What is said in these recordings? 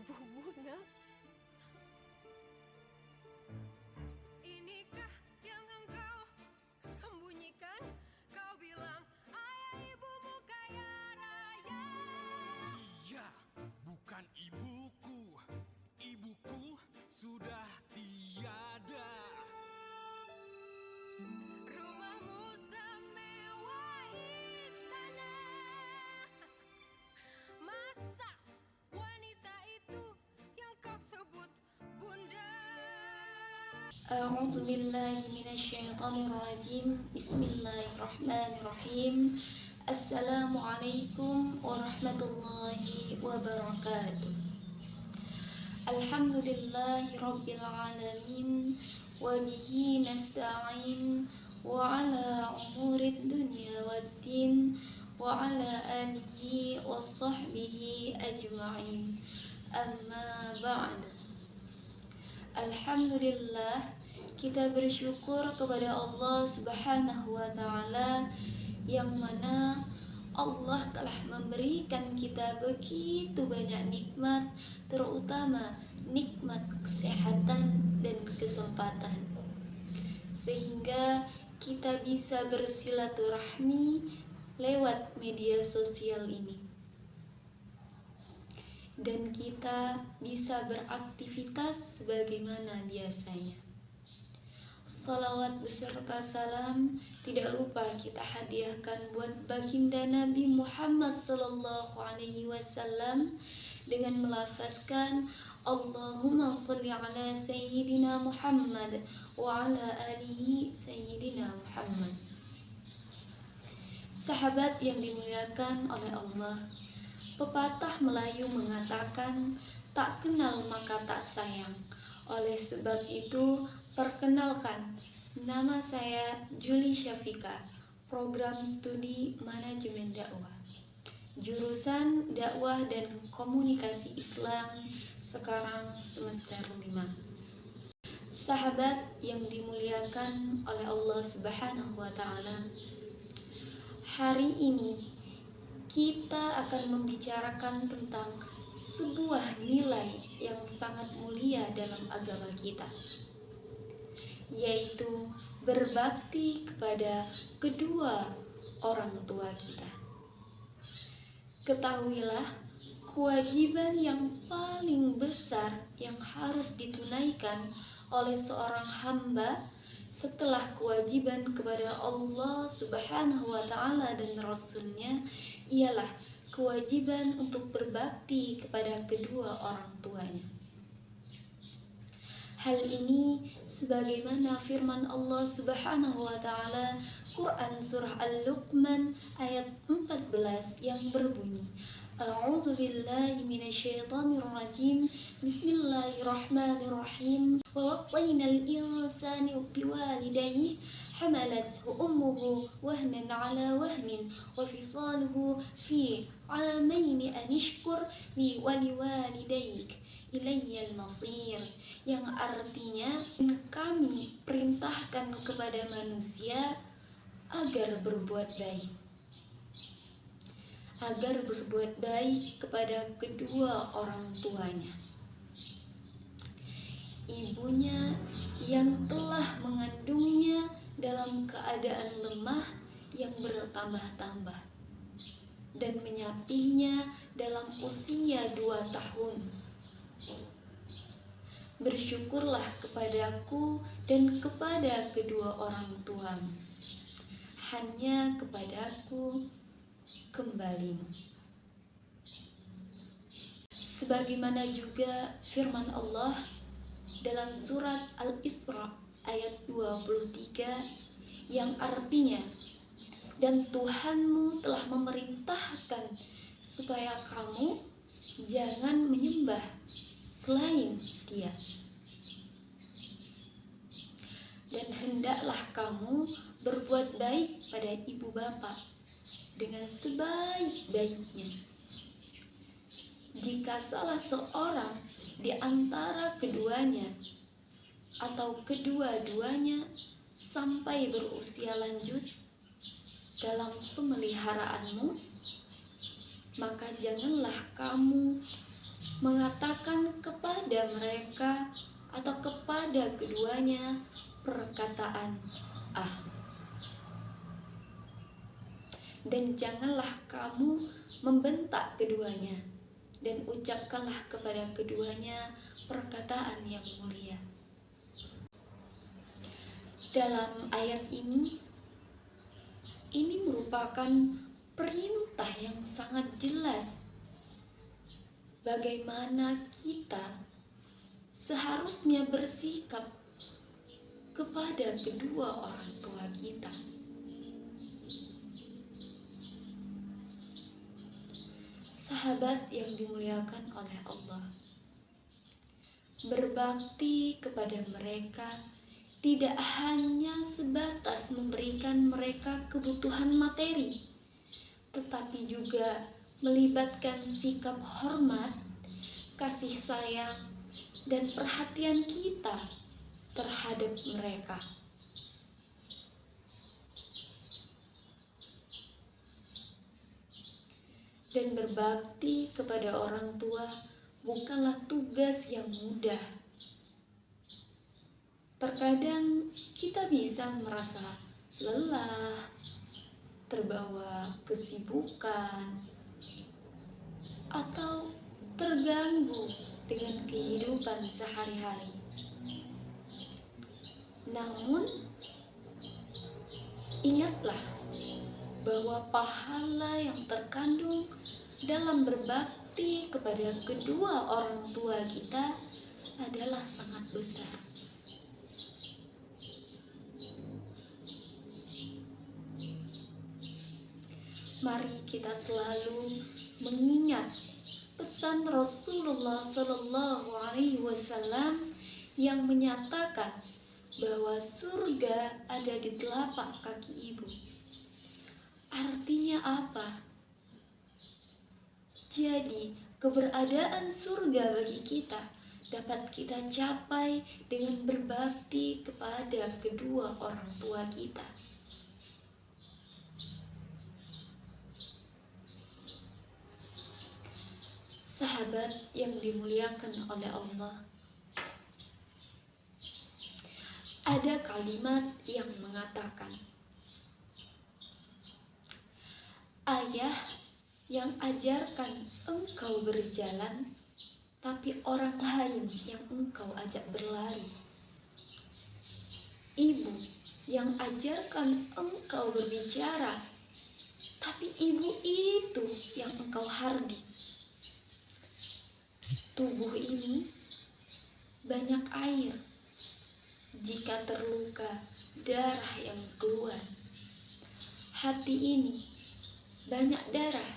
ibumu, nak? Inikah yang engkau sembunyikan? Kau bilang ayah ibumu kaya raya. Iya, bukan ibuku. Ibuku sudah tiada. Rumahmu semewah istana. Masa wanita itu yang kau sebut bunda? A'udzu billahi minasyaitonir rajim. Bismillahirrahmanirrahim. Assalamualaikum warahmatullahi wabarakatuh. Alhamdulillahi rabbil alamin wa bihi nasta'in wa ala umurid dunya waddin wa ala alihi wa sahbihi ajma'in. Amma ba'd. Alhamdulillah, kita bersyukur kepada Allah Subhanahu wa Ta'ala, yang mana Allah telah memberikan kita begitu banyak nikmat, terutama nikmat kesehatan dan kesempatan, sehingga kita bisa bersilaturahmi lewat media sosial ini, dan kita bisa beraktivitas sebagaimana biasanya. Salawat beserta salam tidak lupa kita hadiahkan buat baginda Nabi Muhammad sallallahu alaihi wasallam dengan melafazkan Allahumma sholli ala sayyidina Muhammad wa ala alihi sayyidina Muhammad. Sahabat yang dimuliakan oleh Allah, pepatah Melayu mengatakan, tak kenal maka tak sayang. Oleh sebab itu, perkenalkan, nama saya Juli Syafika, program studi manajemen dakwah, jurusan dakwah dan komunikasi Islam, sekarang semester 5. Sahabat yang dimuliakan oleh Allah Subhanahu wa Ta'ala, hari ini kita akan membicarakan tentang sebuah nilai yang sangat mulia dalam agama kita, yaitu berbakti kepada kedua orang tua kita. Ketahuilah, kewajiban yang paling besar yang harus ditunaikan oleh seorang hamba setelah kewajiban kepada Allah Subhanahu wa Ta'ala dan Rasul-Nya ialah kewajiban untuk berbakti kepada kedua orang tuanya. Hal ini sebagaimana firman Allah Subhanahu wa Ta'ala Quran surah Al-Luqman ayat 14 yang berbunyi, A'udzu billahi minasyaitonir rajim. Bismillahirrahmanirrahim. Wa wasainal insana biwalidayhi hamalathu ummuhu wahnan ala wahnin wa fisaluhu fi 'amaini an ishkur li wa liwalidayk ilayyal masir, yang artinya kami perintahkan kepada manusia agar berbuat baik kepada kedua orang tuanya. Ibunya yang telah mengandungnya dalam keadaan lemah yang bertambah-tambah dan menyapihnya dalam usia 2 tahun. Bersyukurlah kepadaku dan kepada kedua orang tuamu. Hanya kepadaku kembalimu. Sebagaimana juga firman Allah dalam surat Al-Isra ayat 23 yang artinya, dan Tuhanmu telah memerintahkan supaya kamu jangan menyembah selain Dia, dan hendaklah kamu berbuat baik pada ibu bapa dengan sebaik-baiknya. Jika salah seorang di antara keduanya atau kedua-duanya sampai berusia lanjut dalam pemeliharaanmu, maka janganlah kamu mengatakan kepada mereka atau kepada keduanya perkataan "ah". Dan janganlah kamu membentak keduanya, dan ucapkanlah kepada keduanya perkataan yang mulia. Dalam ayat ini merupakan perintah yang sangat jelas bagaimana kita seharusnya bersikap kepada kedua orang tua kita. Sahabat yang dimuliakan oleh Allah, berbakti kepada mereka tidak hanya sebatas memberikan mereka kebutuhan materi, tetapi juga melibatkan sikap hormat, kasih sayang, dan perhatian kita terhadap mereka. Dan berbakti kepada orang tua bukanlah tugas yang mudah. Terkadang kita bisa merasa lelah, terbawa kesibukan, atau terganggu dengan kehidupan sehari-hari. Namun, ingatlah bahwa pahala yang terkandung dalam berbakti kepada kedua orang tua kita adalah sangat besar. Mari kita selalu mengingat pesan Rasulullah SAW yang menyatakan bahwa surga ada di telapak kaki ibu. Artinya apa? Jadi, keberadaan surga bagi kita dapat kita capai dengan berbakti kepada kedua orang tua kita. Sahabat yang dimuliakan oleh Allah, ada kalimat yang mengatakan, ayah yang ajarkan engkau berjalan, tapi orang lain yang engkau ajak berlari. Ibu yang ajarkan engkau berbicara, tapi ibu itu yang engkau hardik. Tubuh ini banyak air, jika terluka darah yang keluar. Hati ini banyak darah,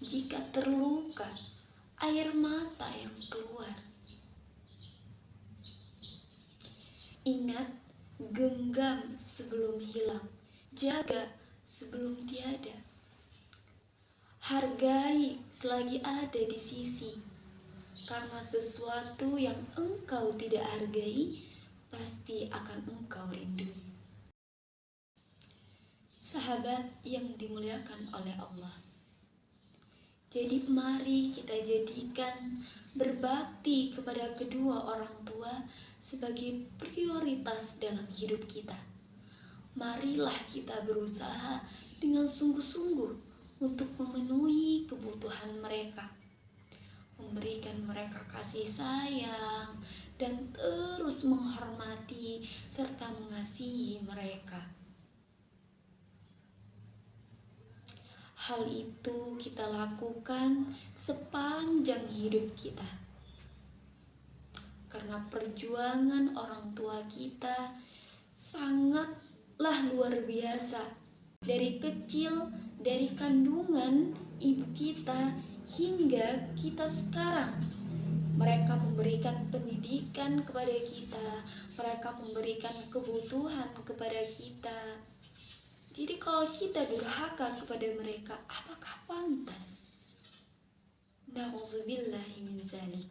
jika terluka air mata yang keluar. Ingat, genggam sebelum hilang, jaga sebelum tiada. Hargai selagi ada di sisi, karena sesuatu yang engkau tidak hargai pasti akan engkau rindui. Sahabat yang dimuliakan oleh Allah, jadi mari kita jadikan berbakti kepada kedua orang tua sebagai prioritas dalam hidup kita. Marilah kita berusaha dengan sungguh-sungguh untuk memenuhi kebutuhan mereka, memberikan mereka kasih sayang, dan terus menghormati serta mengasihi mereka. Hal itu kita lakukan sepanjang hidup kita, karena perjuangan orang tua kita sangatlah luar biasa. Dari kecil, dari kandungan ibu kita hingga kita sekarang, mereka memberikan pendidikan kepada kita, mereka memberikan kebutuhan kepada kita. Jadi kalau kita durhaka kepada mereka, apakah pantas? Na'udzubillahi min zalik.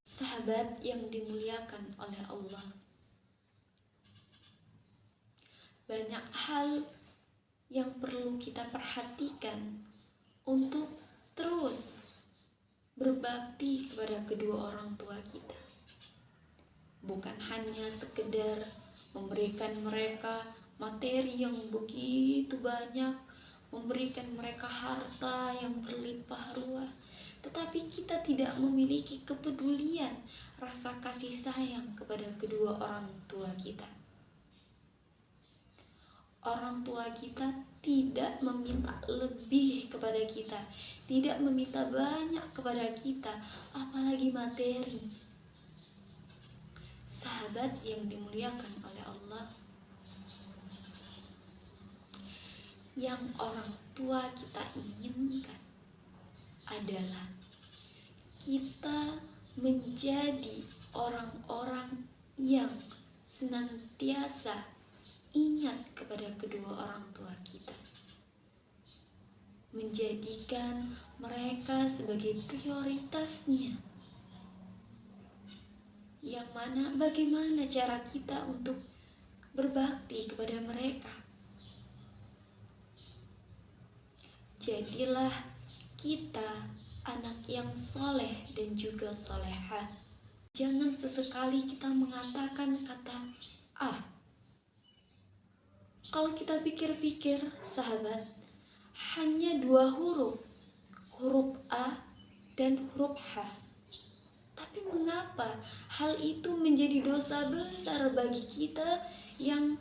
Sahabat yang dimuliakan oleh Allah, banyak hal yang perlu kita perhatikan untuk terus berbakti kepada kedua orang tua kita. Bukan hanya sekedar memberikan mereka materi yang begitu banyak, memberikan mereka harta yang berlimpah ruah, tetapi kita tidak memiliki kepedulian, rasa kasih sayang kepada kedua orang tua kita. Orang tua kita tidak meminta lebih kepada kita, tidak meminta banyak kepada kita, apalagi materi. Sahabat yang dimuliakan oleh Allah, yang orang tua kita inginkan adalah kita menjadi orang-orang yang senantiasa ingat kepada kedua orang tua kita, menjadikan mereka sebagai prioritasnya. Yang mana bagaimana cara kita untuk berbakti kepada mereka? Jadilah kita anak yang soleh dan juga solehah. Jangan sesekali kita mengatakan kata kalau kita pikir-pikir, sahabat, hanya 2 huruf, huruf A dan huruf H. Tapi mengapa hal itu menjadi dosa besar bagi kita yang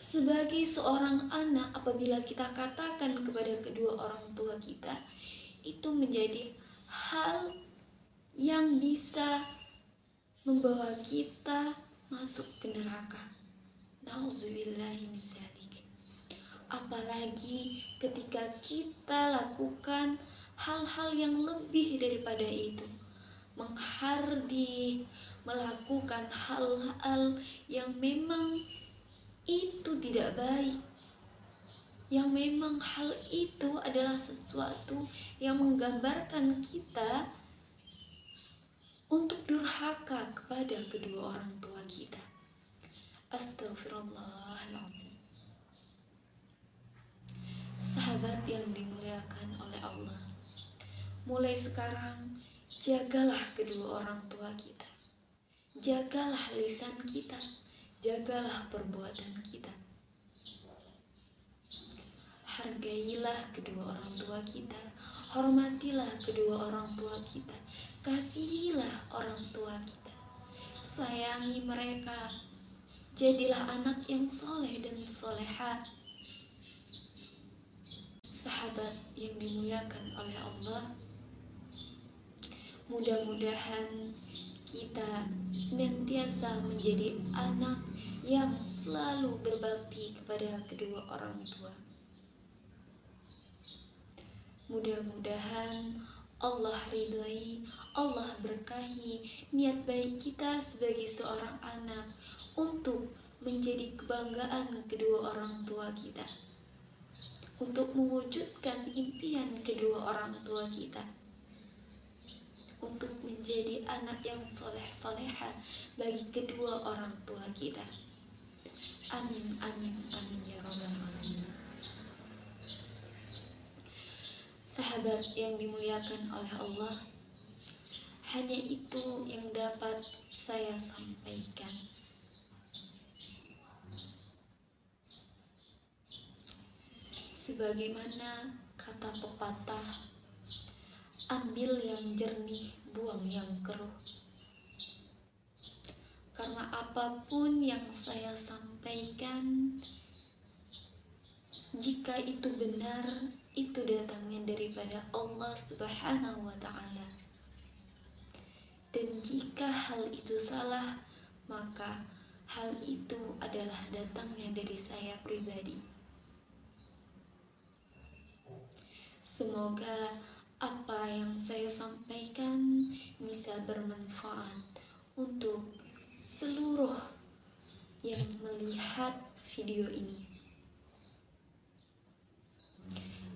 sebagai seorang anak? Apabila kita katakan kepada kedua orang tua kita, itu menjadi hal yang bisa membawa kita masuk ke neraka. Nauzubillahi min dzalik. Apalagi ketika kita lakukan hal-hal yang lebih daripada itu, menghardik, melakukan hal-hal yang memang itu tidak baik, yang memang hal itu adalah sesuatu yang menggambarkan kita untuk durhaka kepada kedua orang tua kita. Astaghfirullahaladzim. Sahabat yang dimuliakan oleh Allah, mulai sekarang jagalah kedua orang tua kita, jagalah lisan kita, jagalah perbuatan kita. Hargailah kedua orang tua kita, hormatilah kedua orang tua kita, kasihilah orang tua kita, sayangi mereka, jadilah anak yang soleh dan solehah. Sahabat yang dimuliakan oleh Allah, mudah-mudahan kita senantiasa menjadi anak yang selalu berbakti kepada kedua orang tua. Mudah-mudahan Allah ridhai, Allah berkahi niat baik kita sebagai seorang anak untuk menjadi kebanggaan kedua orang tua kita, untuk mewujudkan impian kedua orang tua kita, untuk menjadi anak yang soleh-solehah bagi kedua orang tua kita. Amin, amin, amin ya rabbal alamin. Sahabat yang dimuliakan oleh Allah, hanya itu yang dapat saya sampaikan. Sebagaimana kata pepatah, ambil yang jernih, buang yang keruh. Karena apapun yang saya sampaikan, jika itu benar, itu datangnya daripada Allah Subhanahu wa Ta'ala. Dan jika hal itu salah, maka hal itu adalah datangnya dari saya pribadi. Semoga apa yang saya sampaikan bisa bermanfaat untuk seluruh yang melihat video ini.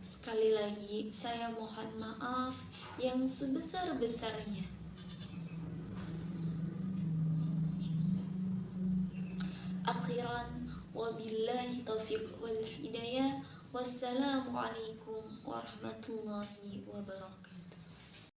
Sekali lagi saya mohon maaf yang sebesar-besarnya. Akhiran, wabillahi taufiq wal hidayah. Wassalamualaikum warahmatullahi wabarakatuh.